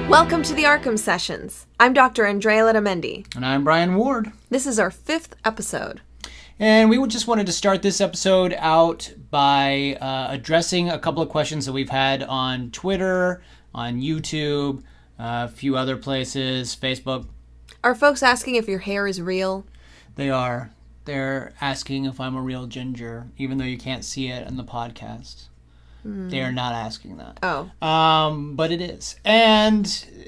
Welcome to the ARKHAM Sessions. I'm Dr. Andrea Letamendi. And I'm Brian Ward. This is our 5th episode. And we just wanted to start this episode out by addressing a couple of questions that we've had on Twitter, on YouTube, a few other places, Facebook. Are folks asking if your hair is real? They are. They're asking if I'm a real ginger, even though you can't see it in the podcast. They are not asking that. Oh. But it is. And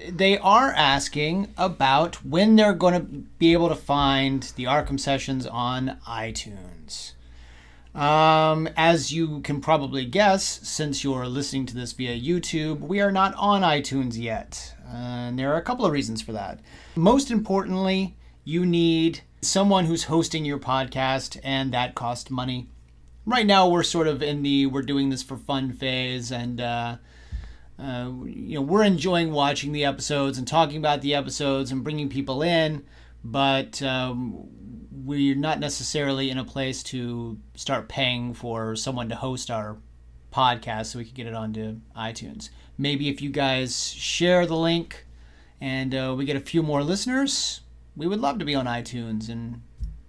they are asking about when they're going to be able to find the ARKHAM Sessions on iTunes. As you can probably guess, since you're listening to this via YouTube, we are not on iTunes yet. And there are a couple of reasons for that. Most importantly, you need someone who's hosting your podcast, and that costs money. Right now, we're sort of in the we're doing this for fun phase, and we're enjoying watching the episodes and talking about the episodes and bringing people in, but we're not necessarily in a place to start paying for someone to host our podcast so we can get it onto iTunes. Maybe if you guys share the link and we get a few more listeners, we would love to be on iTunes and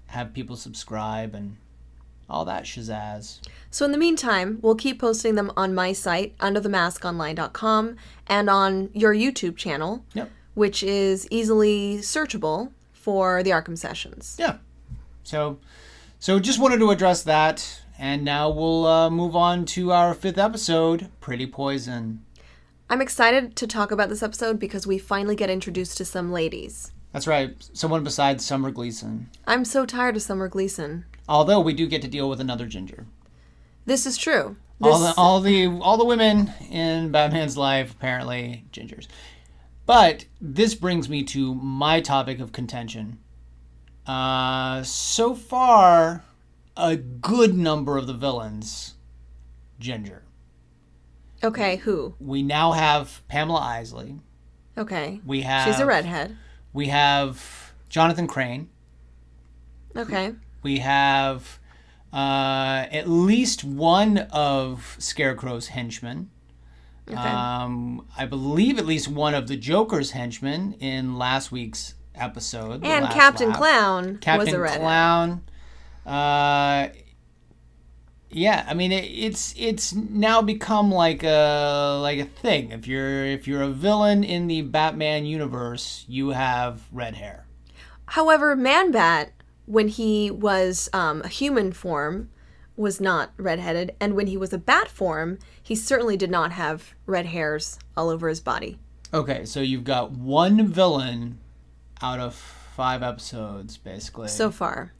have people subscribe and all that shazazz. So in the meantime, we'll keep posting them on my site, underthemaskonline.com, and on your YouTube channel, which is easily searchable for the ARKHAM Sessions. Yeah. So just wanted to address that, and now we'll move on to our 5th episode, Pretty Poison. I'm excited to talk about this episode because we finally get introduced to some ladies. That's right. Someone besides Summer Gleason. I'm so tired of Summer Gleason. Although we do get to deal with another ginger. This is true. All the women in Batman's life, apparently gingers. But this brings me to my topic of contention. So far, a good number of the villains, ginger. Okay, who? We now have Pamela Isley. Okay. She's a redhead. We have Jonathan Crane. Okay. We have at least one of Scarecrow's henchmen. Okay. I believe at least one of the Joker's henchmen in last week's episode. And Captain Clown was a redhead. Captain Clown. Yeah, I mean it's now become like a thing. If you're a villain in the Batman universe, you have red hair. However, Man-Bat, when he was a human form, was not redheaded, and when he was a bat form, he certainly did not have red hairs all over his body. Okay, so you've got one villain out of 5 episodes, basically. So far.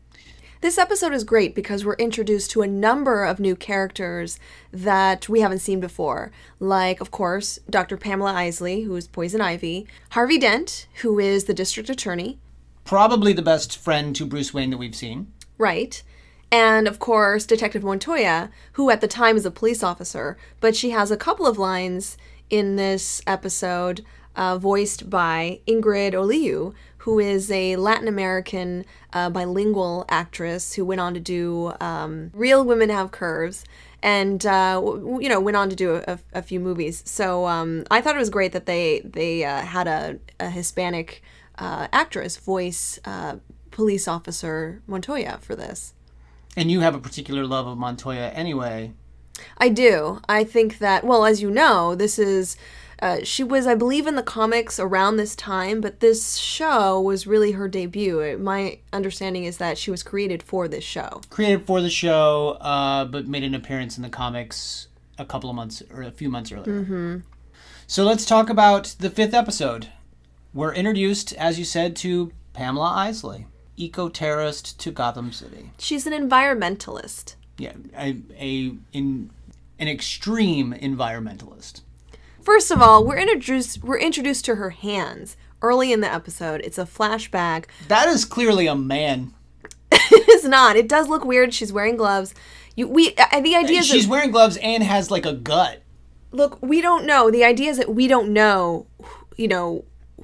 This episode is great because we're introduced to a number of new characters that we haven't seen before. Like, of course, Dr. Pamela Isley, who is Poison Ivy, Harvey Dent, who is the District Attorney. Probably the best friend to Bruce Wayne that we've seen. Right. And, of course, Detective Montoya, who at the time is a police officer, but she has a couple of lines in this episode voiced by Ingrid Oliu, who is a Latin American bilingual actress who went on to do Real Women Have Curves and, went on to do a few movies. So I thought it was great that they had a Hispanic actress voice police officer Montoya for this. And you have a particular love of Montoya anyway. I do. I think that, well, as you know, this is... she was, I believe, in the comics around this time, but this show was really her debut. My understanding is that she was created for this show. Created for the show, but made an appearance in the comics a few months earlier. Mm-hmm. So let's talk about the 5th episode. We're introduced, as you said, to Pamela Isley, eco-terrorist to Gotham City. She's an environmentalist. Yeah, an extreme environmentalist. First of all, we're introduced to her hands early in the episode. It's a flashback. That is clearly a man. It is not. It does look weird. She's wearing gloves. The idea is she's wearing gloves and has like a gut. Look, we don't know. The idea is that we don't know,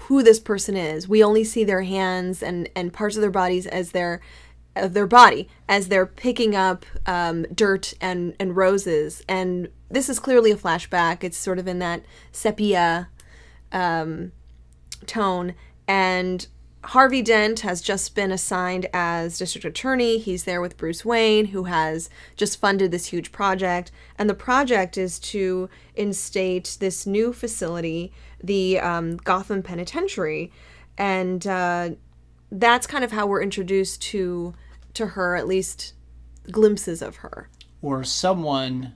who this person is. We only see their hands and parts of their bodies as their body as they're picking up dirt and roses. And this is clearly a flashback. It's sort of in that sepia tone. And Harvey Dent has just been assigned as district attorney. He's there with Bruce Wayne, who has just funded this huge project. And the project is to instate this new facility, the Gotham Penitentiary. And that's kind of how we're introduced to her, at least glimpses of her. Or someone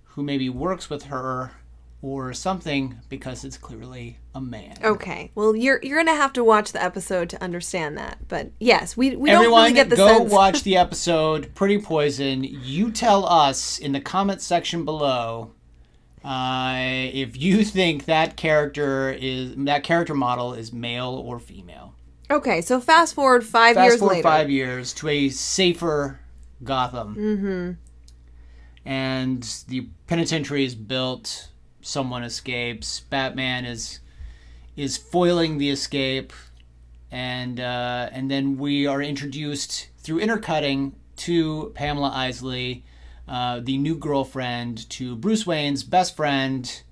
who maybe works with her or something, because it's clearly a man. Okay. Well, you're going to have to watch the episode to understand that. But yes, we don't really get the sense. Everyone, go watch the episode, Pretty Poison. You tell us in the comment section below if you think that character model is male or female. Okay, so fast forward 5 years later. 5 years to a safer Gotham. Mm-hmm. And the penitentiary is built. Someone escapes. Batman is foiling the escape, and then we are introduced through intercutting to Pamela Isley, the new girlfriend to Bruce Wayne's best friend,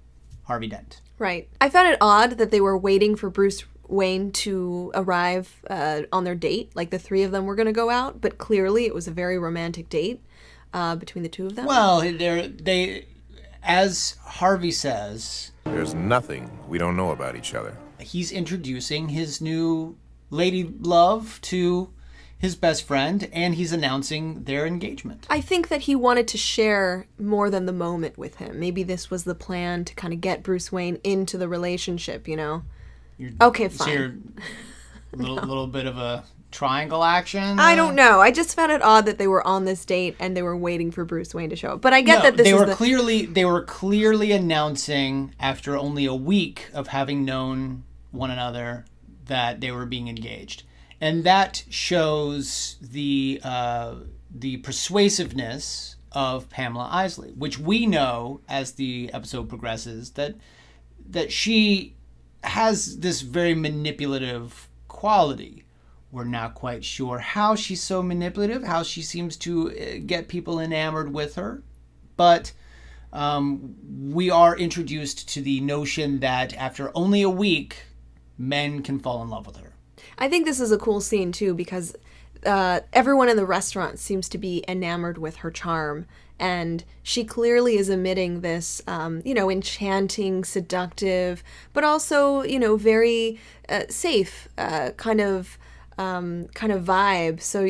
Harvey Dent. Right. I found it odd that they were waiting for Bruce Wayne to arrive on their date, like the three of them were going to go out, but clearly it was a very romantic date between the two of them. Well, they. As Harvey says, there's nothing we don't know about each other. He's introducing his new lady love to his best friend, and he's announcing their engagement. I think that he wanted to share more than the moment with him. Maybe this was the plan to kind of get Bruce Wayne into the relationship, you know? Okay, fine. So you're little bit of a triangle action? I don't know. I just found it odd that they were on this date and they were waiting for Bruce Wayne to show up. But I get that this they were clearly announcing after only a week of having known one another that they were being engaged. And that shows the persuasiveness of Pamela Isley, which we know as the episode progresses that she has this very manipulative quality. We're not quite sure how she's so manipulative, how she seems to get people enamored with her. But we are introduced to the notion that after only a week, men can fall in love with her. I think this is a cool scene, too, because everyone in the restaurant seems to be enamored with her charm. And she clearly is emitting this, enchanting, seductive, but also, very safe kind of vibe. So,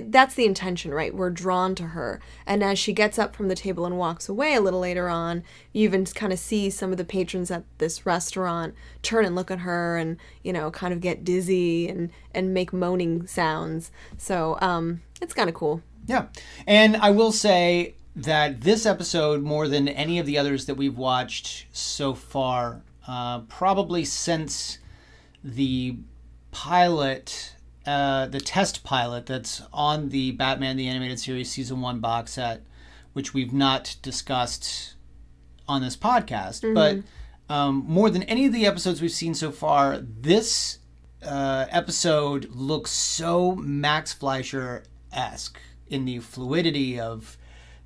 that's the intention, right? We're drawn to her. And as she gets up from the table and walks away a little later on, you even kind of see some of the patrons at this restaurant turn and look at her and, kind of get dizzy and make moaning sounds. So, it's kind of cool. Yeah. And I will say that this episode, more than any of the others that we've watched so far, probably since the pilot, the test pilot that's on the Batman the Animated Series Season 1 box set, which we've not discussed on this podcast, but more than any of the episodes we've seen so far, this episode looks so Max Fleischer-esque in the fluidity of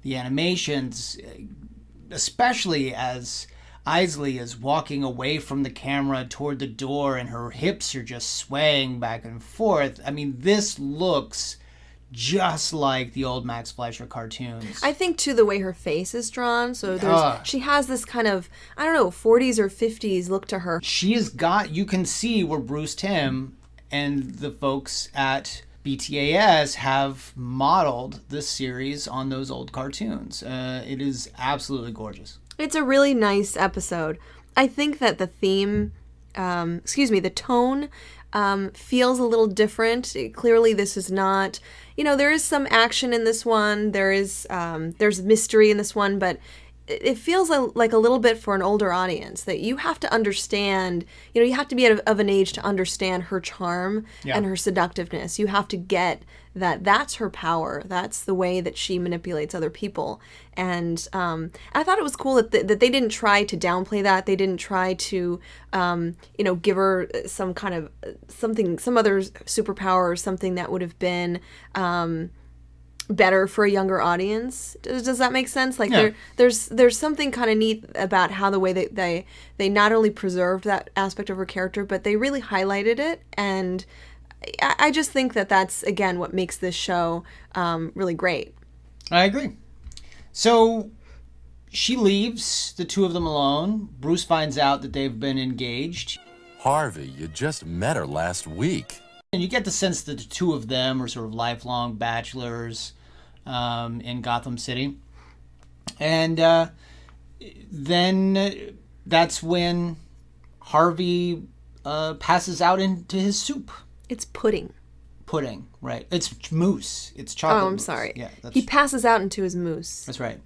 the animations, especially as Isley is walking away from the camera toward the door and her hips are just swaying back and forth. I mean, this looks just like the old Max Fleischer cartoons. I think, too, the way her face is drawn. So she has this kind of, 40s or 50s look to her. You can see where Bruce Timm and the folks at BTAS have modeled this series on those old cartoons. It is absolutely gorgeous. It's a really nice episode. I think that the theme, the tone feels a little different. Clearly this is not, there is some action in this one. There's mystery in this one, but it feels like a little bit for an older audience that you have to understand, you have to be of an age to understand her charm and her seductiveness. You have to get that that's her power. That's the way that she manipulates other people. And I thought it was cool that they didn't try to downplay that. They didn't try to, give her some kind of some other superpower or something that would have been better for a younger audience. Does that make sense? Like Yeah. there's something kind of neat about how the way they not only preserved that aspect of her character, but they really highlighted it. And I just think that that's, again, what makes this show really great. I agree. So she leaves the two of them alone. Bruce finds out that they've been engaged. Harvey, you just met her last week. And you get the sense that the two of them are sort of lifelong bachelors in Gotham City. And then that's when Harvey passes out into his soup. It's pudding. Pudding, right. It's mousse. It's chocolate Oh, I'm mousse. sorry. Yeah, He passes out into his mousse. That's right.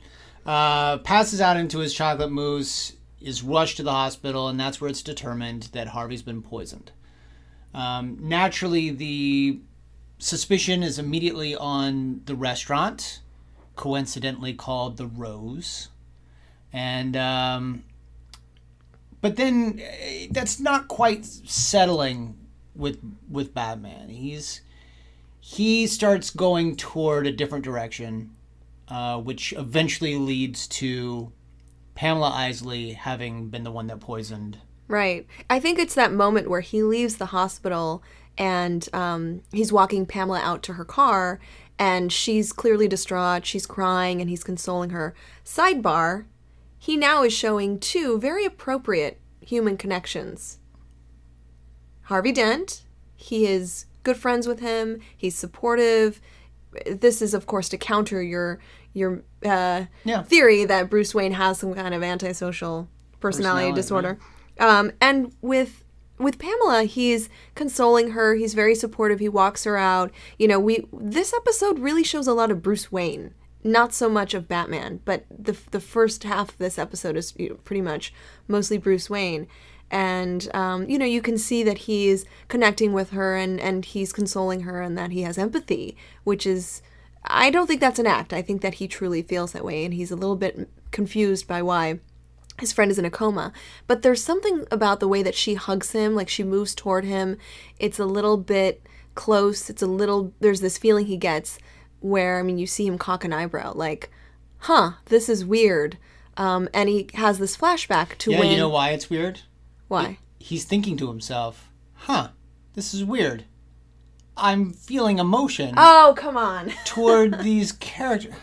Passes out into his chocolate mousse, is rushed to the hospital, and that's where it's determined that Harvey's been poisoned. Naturally, the suspicion is immediately on the restaurant, coincidentally called the Rose. And but then that's not quite settling with Batman. He starts going toward a different direction, which eventually leads to Pamela Isley having been the one that poisoned. Right. I think it's that moment where he leaves the hospital and he's walking Pamela out to her car, and she's clearly distraught. She's crying, and he's consoling her. Sidebar, he now is showing two very appropriate human connections. Harvey Dent, he is good friends with him. He's supportive. This is, of course, to counter your theory that Bruce Wayne has some kind of antisocial personality disorder. Right. And with Pamela, he's consoling her. He's very supportive. He walks her out. This episode really shows a lot of Bruce Wayne, not so much of Batman. But the first half of this episode is pretty much mostly Bruce Wayne. And, you can see that he's connecting with her and he's consoling her and that he has empathy, which is, I don't think that's an act. I think that he truly feels that way, and he's a little bit confused by why his friend is in a coma. But there's something about the way that she hugs him, like she moves toward him. It's a little bit close. There's this feeling he gets where, you see him cock an eyebrow, like, this is weird. And he has this flashback to when... Yeah, you know why it's weird? Why? He's thinking to himself, this is weird. I'm feeling emotion. Oh, come on. Toward these characters.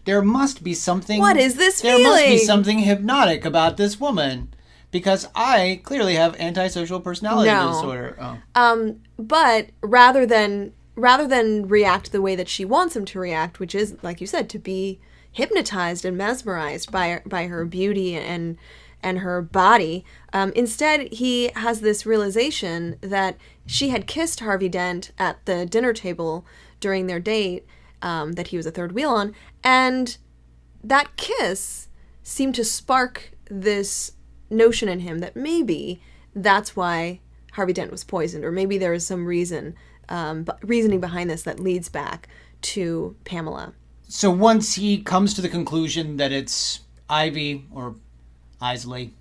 There must be something... What is this feeling? There must be something hypnotic about this woman. Because I clearly have antisocial personality disorder. Oh. But rather than react the way that she wants him to react, which is, like you said, to be hypnotized and mesmerized by her beauty and her body. Instead, he has this realization that she had kissed Harvey Dent at the dinner table during their date, that he was a third wheel on, and that kiss seemed to spark this notion in him that maybe that's why Harvey Dent was poisoned, or maybe there is some reasoning behind this that leads back to Pamela. So once he comes to the conclusion that it's Ivy or Isley,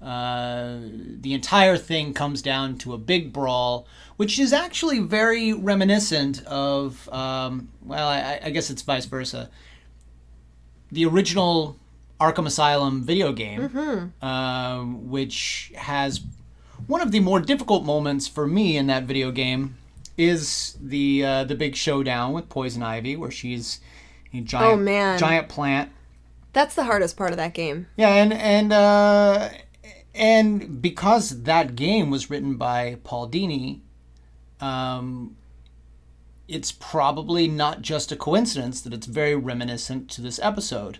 the entire thing comes down to a big brawl, which is actually very reminiscent of, I guess it's vice versa. The original Arkham Asylum video game, which has one of the more difficult moments for me in that video game, is the big showdown with Poison Ivy, where she's a giant plant. That's the hardest part of that game. Yeah, and because that game was written by Paul Dini, it's probably not just a coincidence that it's very reminiscent to this episode,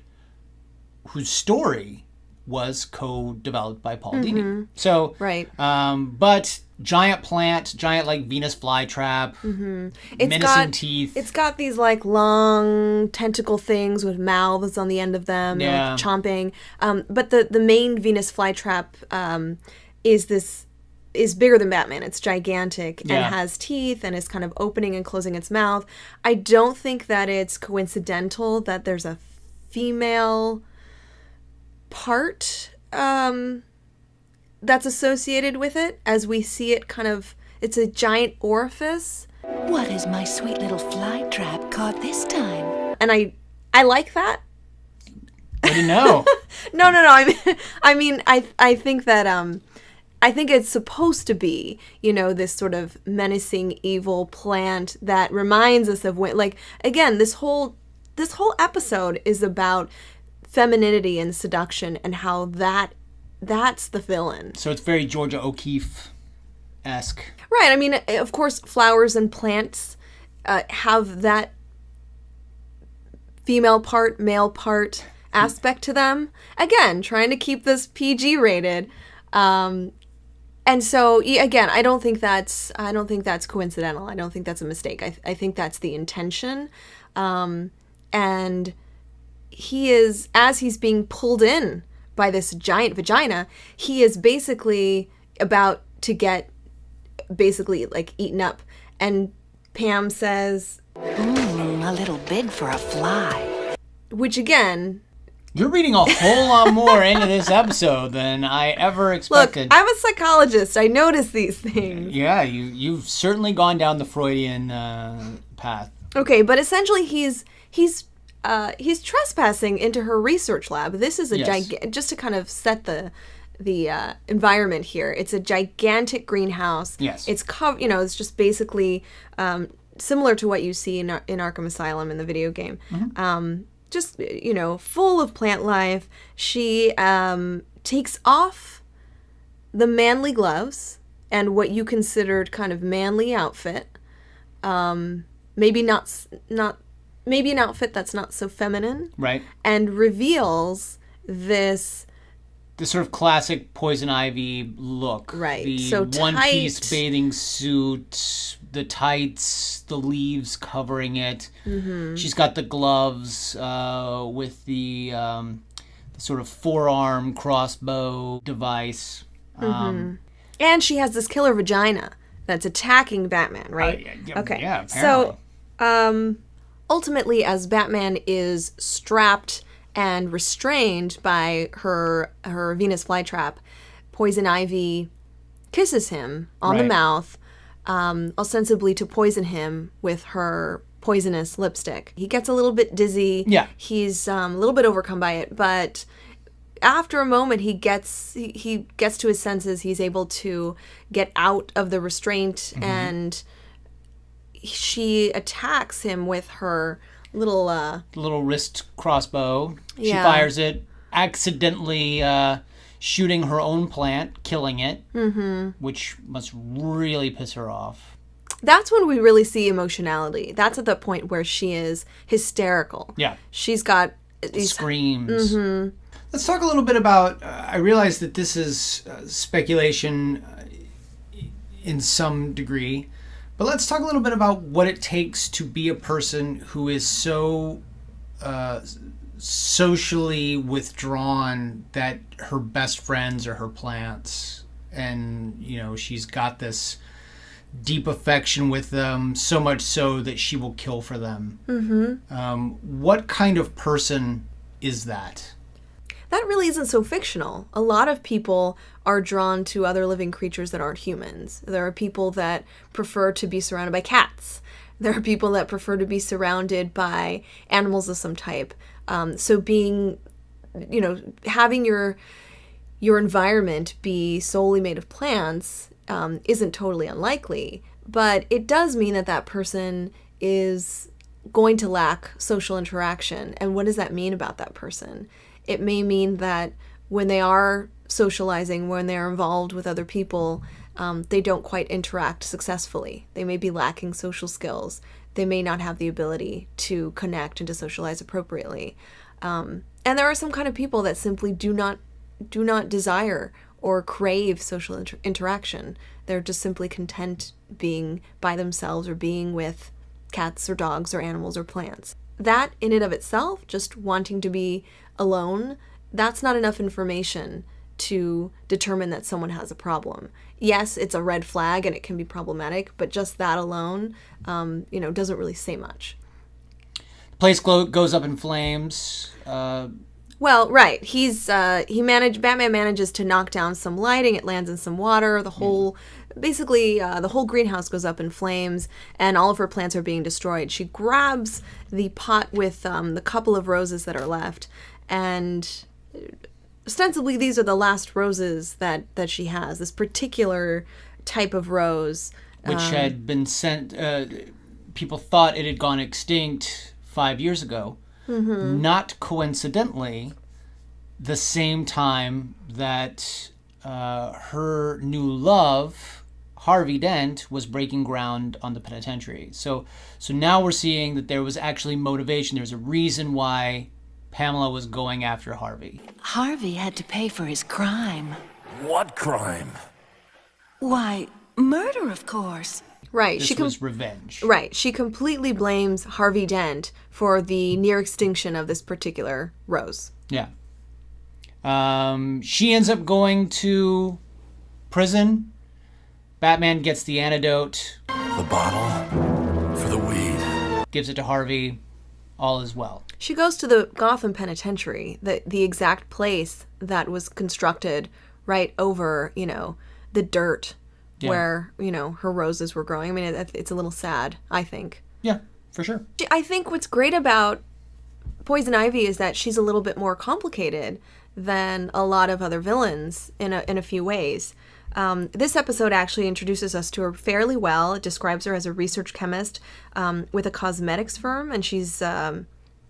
whose story was co-developed by Paul Dini. So, right. But giant plant, giant like Venus flytrap, menacing teeth. It's got these like long tentacle things with mouths on the end of them, like chomping. But the main Venus flytrap is bigger than Batman. It's gigantic and has teeth and is kind of opening and closing its mouth. I don't think that it's coincidental that there's a female part that's associated with it, as we see it it's a giant orifice. What is my sweet little fly trap caught this time. And I like that. What do you know? No. I think that I think it's supposed to be, this sort of menacing evil plant that reminds us of when, like, again, this whole episode is about femininity and seduction and how that's the villain. So it's very Georgia O'Keeffe-esque. Right. I mean, of course, flowers and plants have that female part, male part aspect to them. Again, trying to keep this PG rated. And so, again, I don't think that's coincidental. I don't think that's a mistake. I think that's the intention. And he is, as he's being pulled in by this giant vagina, he is basically about to get like eaten up. And Pam says, A little big for a fly. which again, You're reading a whole lot more into this episode than I ever look, expected. I'm a psychologist. I notice these things. Yeah, you've certainly gone down the Freudian path. Okay, but essentially he's trespassing into her research lab. This is a Yes. just to kind of set the environment here. It's a gigantic greenhouse. Yes. It's it's just basically similar to what you see in Arkham Asylum in the video game. Just full of plant life. She takes off the manly gloves and what you considered kind of manly outfit. Maybe an outfit that's not so feminine. Right. And reveals this. The sort of classic Poison Ivy look. Right. The So one-piece tight. bathing suit, the tights, the leaves covering it. Mm-hmm. She's got the gloves with the sort of forearm crossbow device. And she has this killer vagina that's attacking Batman, right? Okay. Yeah, apparently. So, ultimately, as Batman is strapped and restrained by her Venus flytrap, Poison Ivy kisses him on the Right. mouth, ostensibly to poison him with her poisonous lipstick. He gets a little bit dizzy. Yeah. He's a little bit overcome by it, but after a moment he gets to his senses. He's able to get out of the restraint, and she attacks him with her little wrist crossbow. She Yeah. fires it, accidentally shooting her own plant, killing it, which must really piss her off. That's when we really see emotionality. That's at the point where she is hysterical. Yeah. She's got these Screams. Let's talk a little bit about, I realize that this is speculation in some degree, but let's talk a little bit about what it takes to be a person who is so socially withdrawn that her best friends are her plants, and she's got this deep affection with them, so much so that she will kill for them. What kind of person is that? That really isn't so fictional. A lot of people are drawn to other living creatures that aren't humans. There are people that prefer to be surrounded by cats. There are people that prefer to be surrounded by animals of some type. So being, having your environment be solely made of plants isn't totally unlikely. But it does mean that person is going to lack social interaction. And what does that mean about that person? It may mean that when they are socializing, when they're involved with other people, they don't quite interact successfully. They may be lacking social skills. They may not have the ability to connect and to socialize appropriately. And there are some kind of people that simply do not desire or crave social interaction. They're just simply content being by themselves or being with cats or dogs or animals or plants. That in and of itself, just wanting to be alone, that's not enough information to determine that someone has a problem. Yes, it's a red flag and it can be problematic, but just that alone, doesn't really say much. The place goes up in flames. Well, right. Batman manages to knock down some lighting. It lands in some water. The whole greenhouse goes up in flames, and all of her plants are being destroyed. She grabs the pot with the couple of roses that are left, and ostensibly these are the last roses that she has. This particular type of rose, which had been sent. People thought it had gone extinct 5 years ago. Mm-hmm. Not coincidentally, the same time that her new love, Harvey Dent, was breaking ground on the penitentiary. So now we're seeing that there was actually motivation. There was a reason why Pamela was going after Harvey. Harvey had to pay for his crime. What crime? Why, murder, of course. Right. This was revenge. Right. She completely blames Harvey Dent for the near extinction of this particular rose. Yeah. She ends up going to prison. Batman gets the antidote. The bottle for the weed. Gives it to Harvey. All is well. She goes to the Gotham Penitentiary, the exact place that was constructed right over, the dirt. Yeah. Where, her roses were growing. I mean, it's a little sad, I think. Yeah, for sure. I think what's great about Poison Ivy is that she's a little bit more complicated than a lot of other villains in a few ways. This episode actually introduces us to her fairly well. It describes her as a research chemist with a cosmetics firm, and she's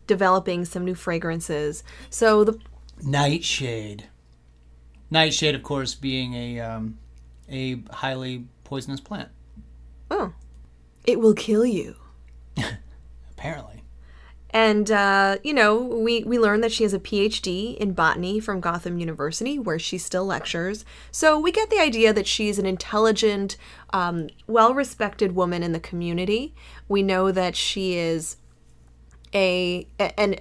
developing some new fragrances. So the Nightshade. Nightshade, of course, being a highly poisonous plant. Oh. It will kill you. Apparently. And, we learn that she has a PhD in botany from Gotham University, where she still lectures. So we get the idea that she's an intelligent, well-respected woman in the community. We know that she is a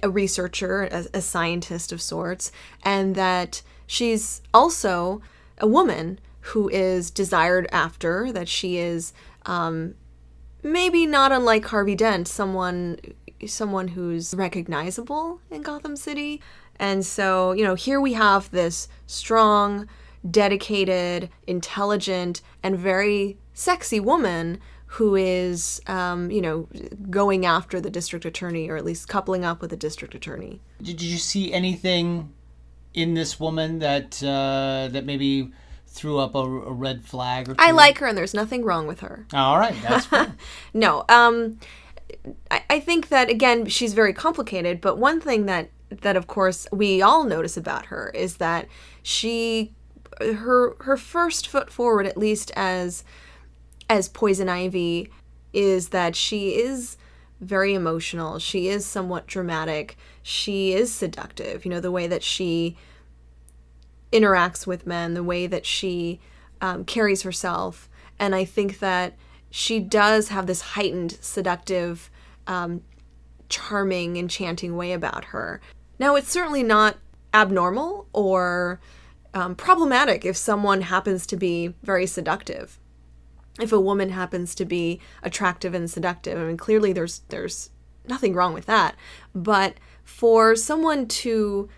researcher, a scientist of sorts, and that she's also a woman who is desired after, that she is maybe not unlike Harvey Dent, someone who's recognizable in Gotham City. And so, here we have this strong, dedicated, intelligent, and very sexy woman who is, going after the district attorney, or at least coupling up with the district attorney. Did you see anything in this woman that maybe threw up a red flag or two? I like her, and there's nothing wrong with her. All right, that's fine. No, I think that, again, she's very complicated, but one thing that of course we all notice about her is that her first foot forward, at least as Poison Ivy, is that she is very emotional. She is somewhat dramatic. She is seductive. The way that she interacts with men, the way that she carries herself. And I think that she does have this heightened, seductive, charming, enchanting way about her. Now, it's certainly not abnormal or problematic if someone happens to be very seductive. If a woman happens to be attractive and seductive, I mean, clearly there's nothing wrong with that. But for someone to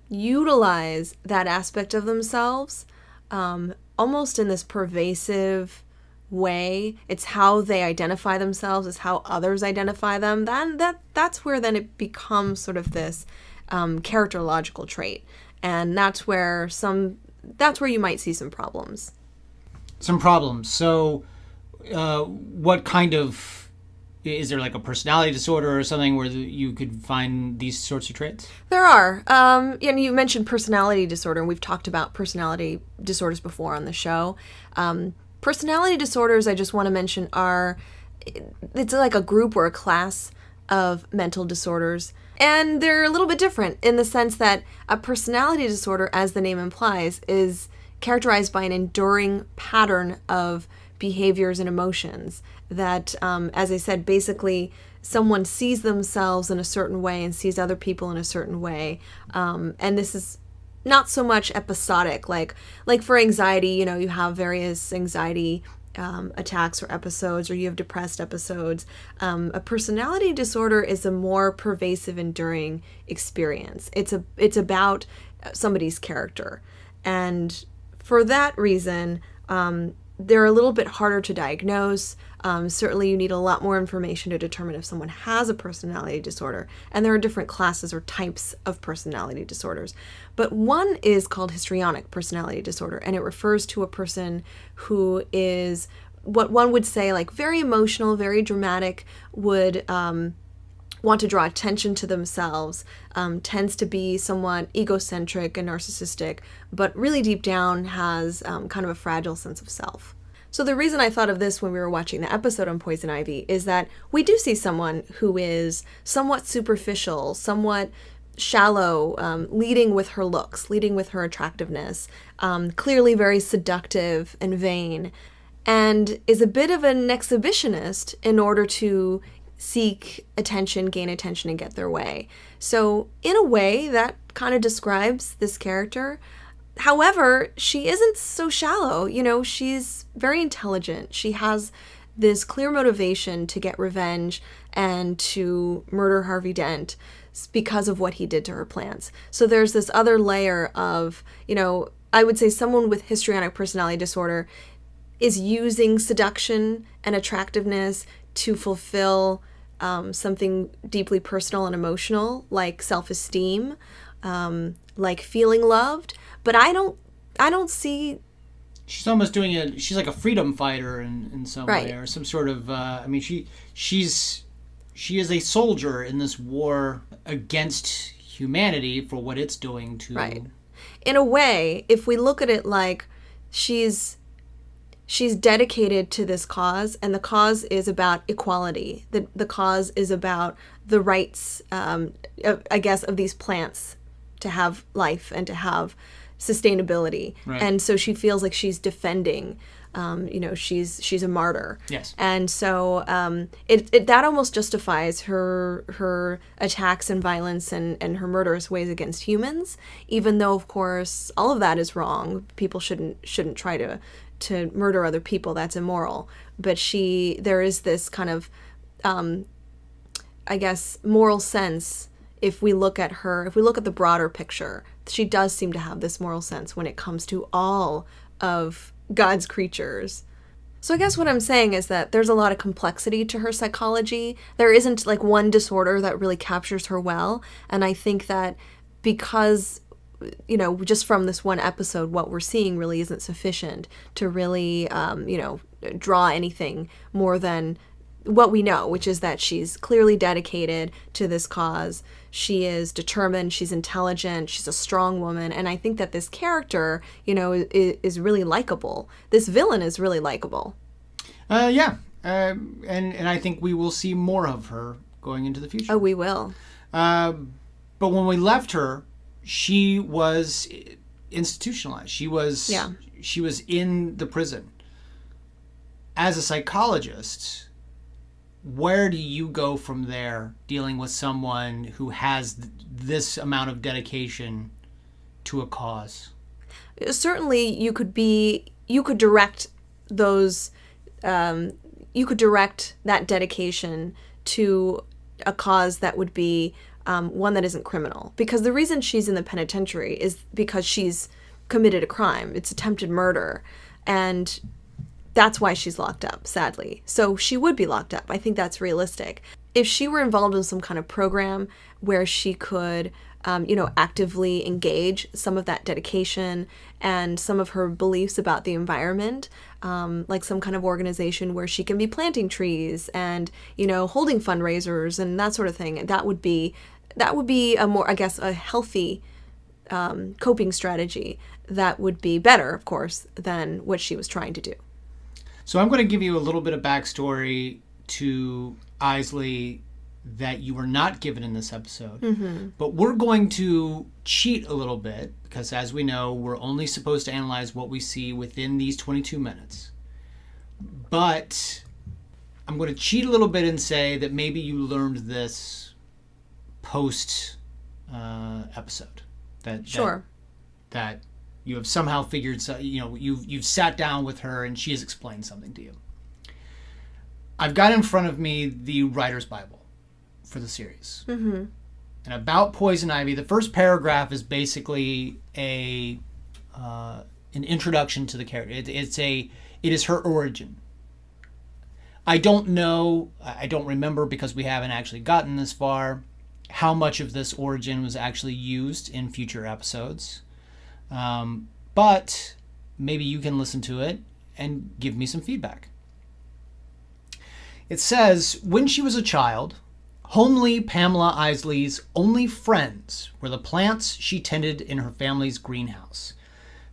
utilize that aspect of themselves, almost in this pervasive way, it's how they identify themselves, it's how others identify them, then that's where then it becomes sort of this characterological trait, and that's where you might see some problems. So what kind of, is there like a personality disorder or something where you could find these sorts of traits? There are. And you mentioned personality disorder, and we've talked about personality disorders before on the show. Personality disorders, I just want to mention, it's like a group or a class of mental disorders. And they're a little bit different in the sense that a personality disorder, as the name implies, is characterized by an enduring pattern of behaviors and emotions that, as I said, basically someone sees themselves in a certain way and sees other people in a certain way. And this is not so much episodic, like for anxiety, you have various anxiety attacks or episodes, or you have depressed episodes. A personality disorder is a more pervasive, enduring experience. It's about somebody's character. And for that reason, they're a little bit harder to diagnose. Certainly you need a lot more information to determine if someone has a personality disorder. And there are different classes or types of personality disorders. But one is called histrionic personality disorder, and it refers to a person who is what one would say like very emotional, very dramatic, would want to draw attention to themselves, tends to be somewhat egocentric and narcissistic, but really deep down has kind of a fragile sense of self. So the reason I thought of this when we were watching the episode on Poison Ivy is that we do see someone who is somewhat superficial, somewhat shallow, leading with her looks, leading with her attractiveness, clearly very seductive and vain, and is a bit of an exhibitionist in order to seek attention, gain attention, and get their way. So in a way, that kind of describes this character. However, she isn't so shallow. You know, she's very intelligent. She has this clear motivation to get revenge and to murder Harvey Dent because of what he did to her plants. So there's this other layer of, you know, I would say someone with histrionic personality disorder is using seduction and attractiveness to fulfill something deeply personal and emotional, like self-esteem, like feeling loved. But I don't see. She's almost doing it. She's like a freedom fighter in some Right. way, or some sort of. I mean, she is a soldier in this war against humanity for what it's doing to. Right. In a way, if we look at it like she's dedicated to this cause, and the cause is about equality. The cause is about the rights, I guess, of these plants to have life and to have sustainability. Right. And so she feels like she's defending. She's a martyr. Yes. And so it that almost justifies her attacks and violence and her murderous ways against humans, even though of course all of that is wrong. People shouldn't try to murder other people. That's immoral. But there is this kind of I guess moral sense. If we look at the broader picture, she does seem to have this moral sense when it comes to all of God's creatures. So I guess what I'm saying is that there's a lot of complexity to her psychology. There isn't like one disorder that really captures her well. And I think that because, you know, just from this one episode, what we're seeing really isn't sufficient to really, draw anything more than what we know, which is that she's clearly dedicated to this cause. She is determined, she's intelligent, she's a strong woman, and I think that this character, you know, is really likable. This villain is really likable. Yeah. And I think we will see more of her going into the future. Oh, we will. But when we left her, she was institutionalized. She was in the prison. As a psychologist, where do you go from there dealing with someone who has this amount of dedication to a cause? Certainly you could direct those, you could direct that dedication to a cause that would be one that isn't criminal. Because the reason she's in the penitentiary is because she's committed a crime. It's attempted murder. And that's why she's locked up, sadly. So she would be locked up. I think that's realistic. If she were involved in some kind of program where she could, actively engage some of that dedication and some of her beliefs about the environment, like some kind of organization where she can be planting trees and, holding fundraisers and that sort of thing, that would be a more, I guess, a healthy coping strategy that would be better, of course, than what she was trying to do. So I'm going to give you a little bit of backstory to Isley that you were not given in this episode. Mm-hmm. But we're going to cheat a little bit because, as we know, we're only supposed to analyze what we see within these 22 minutes. But I'm going to cheat a little bit and say that maybe you learned this post episode. Sure. That You have somehow figured, you've sat down with her and she has explained something to you. I've got in front of me the writer's Bible for the series. Mm-hmm. And about Poison Ivy, the first paragraph is basically an introduction to the character. It is her origin. I don't know, I don't remember, because we haven't actually gotten this far, how much of this origin was actually used in future episodes. But maybe you can listen to it and give me some feedback. It says, when she was a child, homely Pamela Isley's only friends were the plants she tended in her family's greenhouse.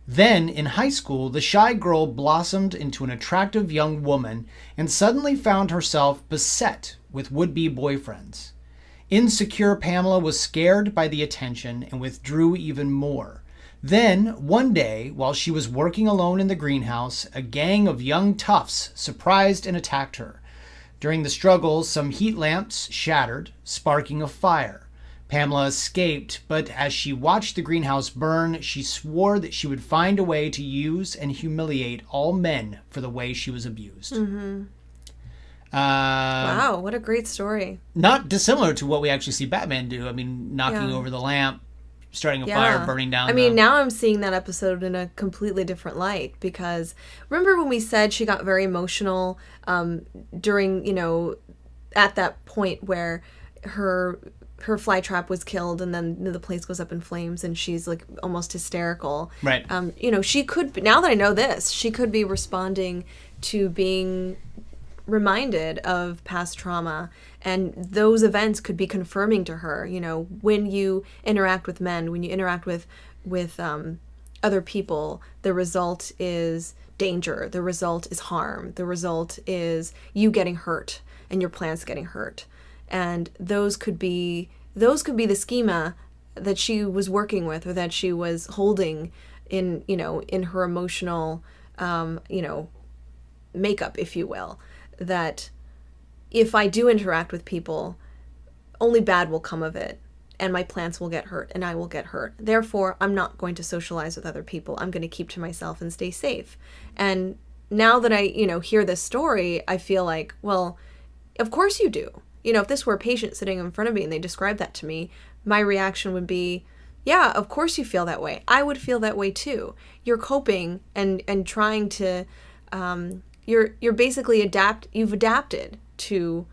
Then, in high school, the shy girl blossomed into an attractive young woman and suddenly found herself beset with would-be boyfriends. Insecure Pamela was scared by the attention and withdrew even more. Then, one day, while she was working alone in the greenhouse, a gang of young toughs surprised and attacked her. During the struggle, some heat lamps shattered, sparking a fire. Pamela escaped, but as she watched the greenhouse burn, she swore that she would find a way to use and humiliate all men for the way she was abused. Mm-hmm. Wow, what a great story. Not dissimilar to what we actually see Batman do. I mean, knocking over the lamp, starting a fire, burning down. Now I'm seeing that episode in a completely different light, because remember when we said she got very emotional during, at that point where her flytrap was killed and then the place goes up in flames and she's like almost hysterical. Right. She could, now that I know this, she could be responding to being reminded of past trauma, and those events could be confirming to her, when you interact with men, when you interact with other people, the result is danger, the result is harm, the result is you getting hurt and your plants getting hurt. And those could be the schema that she was working with, or that she was holding in her emotional makeup, if you will, that if I do interact with people, only bad will come of it, and my plants will get hurt and I will get hurt. Therefore, I'm not going to socialize with other people. I'm going to keep to myself and stay safe. And now that I, hear this story, I feel like, well, of course you do. If this were a patient sitting in front of me and they described that to me, my reaction would be, yeah, of course you feel that way. I would feel that way too. You're coping and trying to, you're basically you've adapted to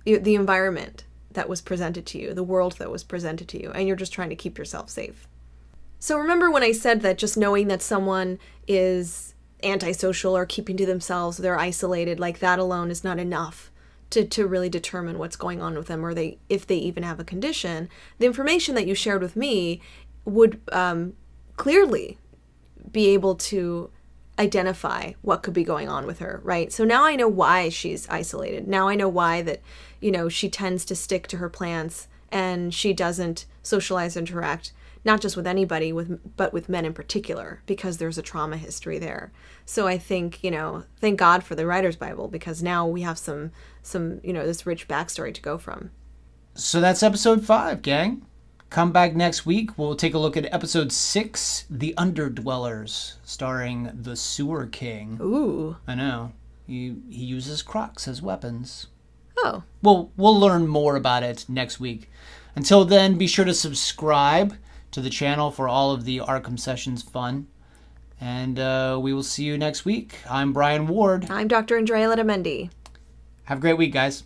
the environment that was presented to you, the world that was presented to you, and you're just trying to keep yourself safe. So remember when I said that just knowing that someone is antisocial or keeping to themselves, they're isolated, like that alone is not enough to really determine what's going on with them, or if they even have a condition. The information that you shared with me would clearly be able to identify what could be going on with her, right? So now I know why she's isolated. Now I know why that, she tends to stick to her plants and she doesn't socialize, interact, not just with anybody, but with men in particular, because there's a trauma history there. So I think, thank God for the Writer's Bible, because now we have some this rich backstory to go from. So that's episode 5, gang. Come back next week. We'll take a look at episode 6, The Underdwellers, starring the Sewer King. Ooh. I know. He uses crocs as weapons. Oh. We'll learn more about it next week. Until then, be sure to subscribe to the channel for all of the ARKHAM Sessions fun. And we will see you next week. I'm Brian Ward. I'm Dr. Andrea Letamendi. Have a great week, guys.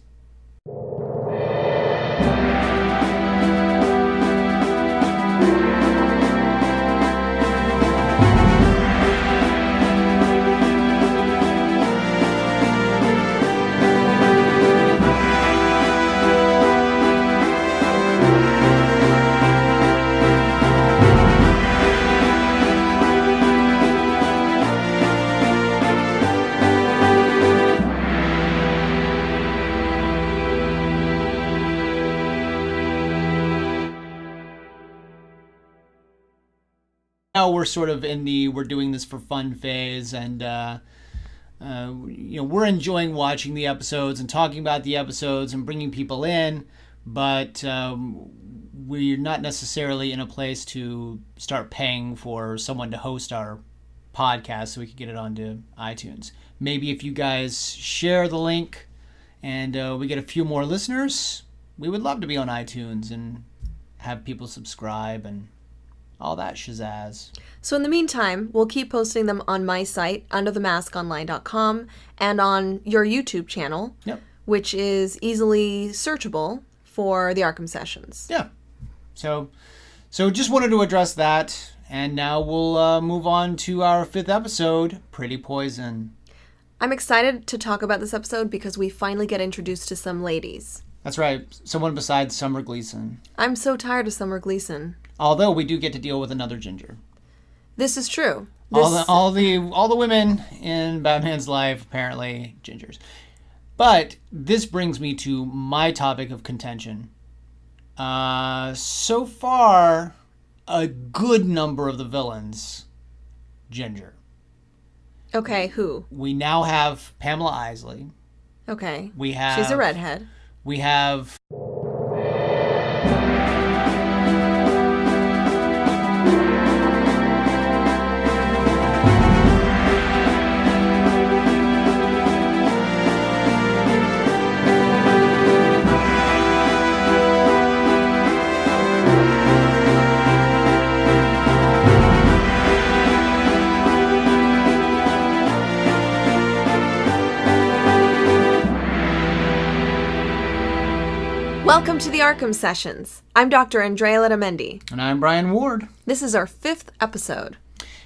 Now we're sort of in the we're doing this for fun phase, and we're enjoying watching the episodes and talking about the episodes and bringing people in, but we're not necessarily in a place to start paying for someone to host our podcast so we could get it onto iTunes. Maybe if you guys share the link and we get a few more listeners, we would love to be on iTunes and have people subscribe and all that shazazz. So in the meantime, we'll keep posting them on my site, underthemaskonline.com, and on your YouTube channel, Yep. which is easily searchable for the ARKHAM Sessions. Yeah. So just wanted to address that, and now we'll move on to our 5th episode, Pretty Poison. I'm excited to talk about this episode because we finally get introduced to some ladies. That's right, someone besides Summer Gleason. I'm so tired of Summer Gleason. Although we do get to deal with another ginger. This is true. All the women in Batman's life apparently gingers. But this brings me to my topic of contention. So far, a good number of the villains ginger. Okay, who? We now have Pamela Isley. Okay. She's a redhead. We have Welcome to the ARKHAM Sessions. I'm Dr. Andrea Letamendi. and I'm Brian Ward. This is our 5th episode.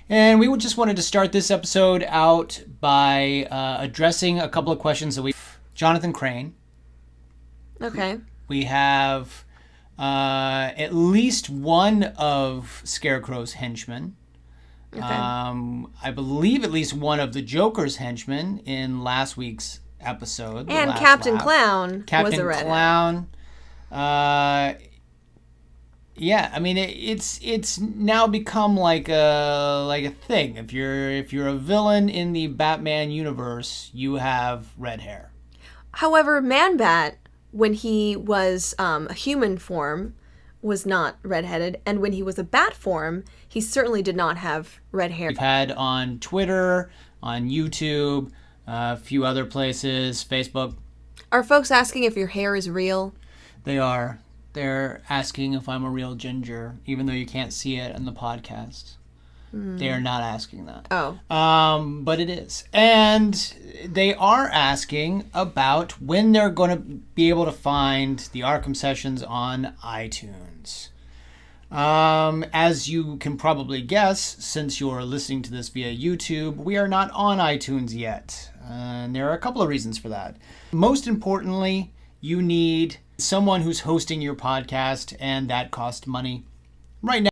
And we just wanted to start this episode out by addressing a couple of questions that we... Jonathan Crane. Okay. We have at least one of Scarecrow's henchmen. Okay. I believe at least one of the Joker's henchmen in last week's episode. the And last Captain lap. Clown Captain was a redhead. Clown. Yeah, I mean it's now become like a thing. If you're a villain in the Batman universe, you have red hair. However, Man-Bat, when he was a human form, was not redheaded, and when he was a bat form, he certainly did not have red hair. We've had on Twitter, on YouTube, a few other places, Facebook. Are folks asking if your hair is real? They are. They're asking if I'm a real ginger, even though you can't see it in the podcast. They are not asking that. Oh. But it is. And they are asking about when they're going to be able to find the ARKHAM Sessions on iTunes. As you can probably guess, since you're listening to this via YouTube, we are not on iTunes yet. And there are a couple of reasons for that. Most importantly, you need someone who's hosting your podcast, and that costs money. Right now,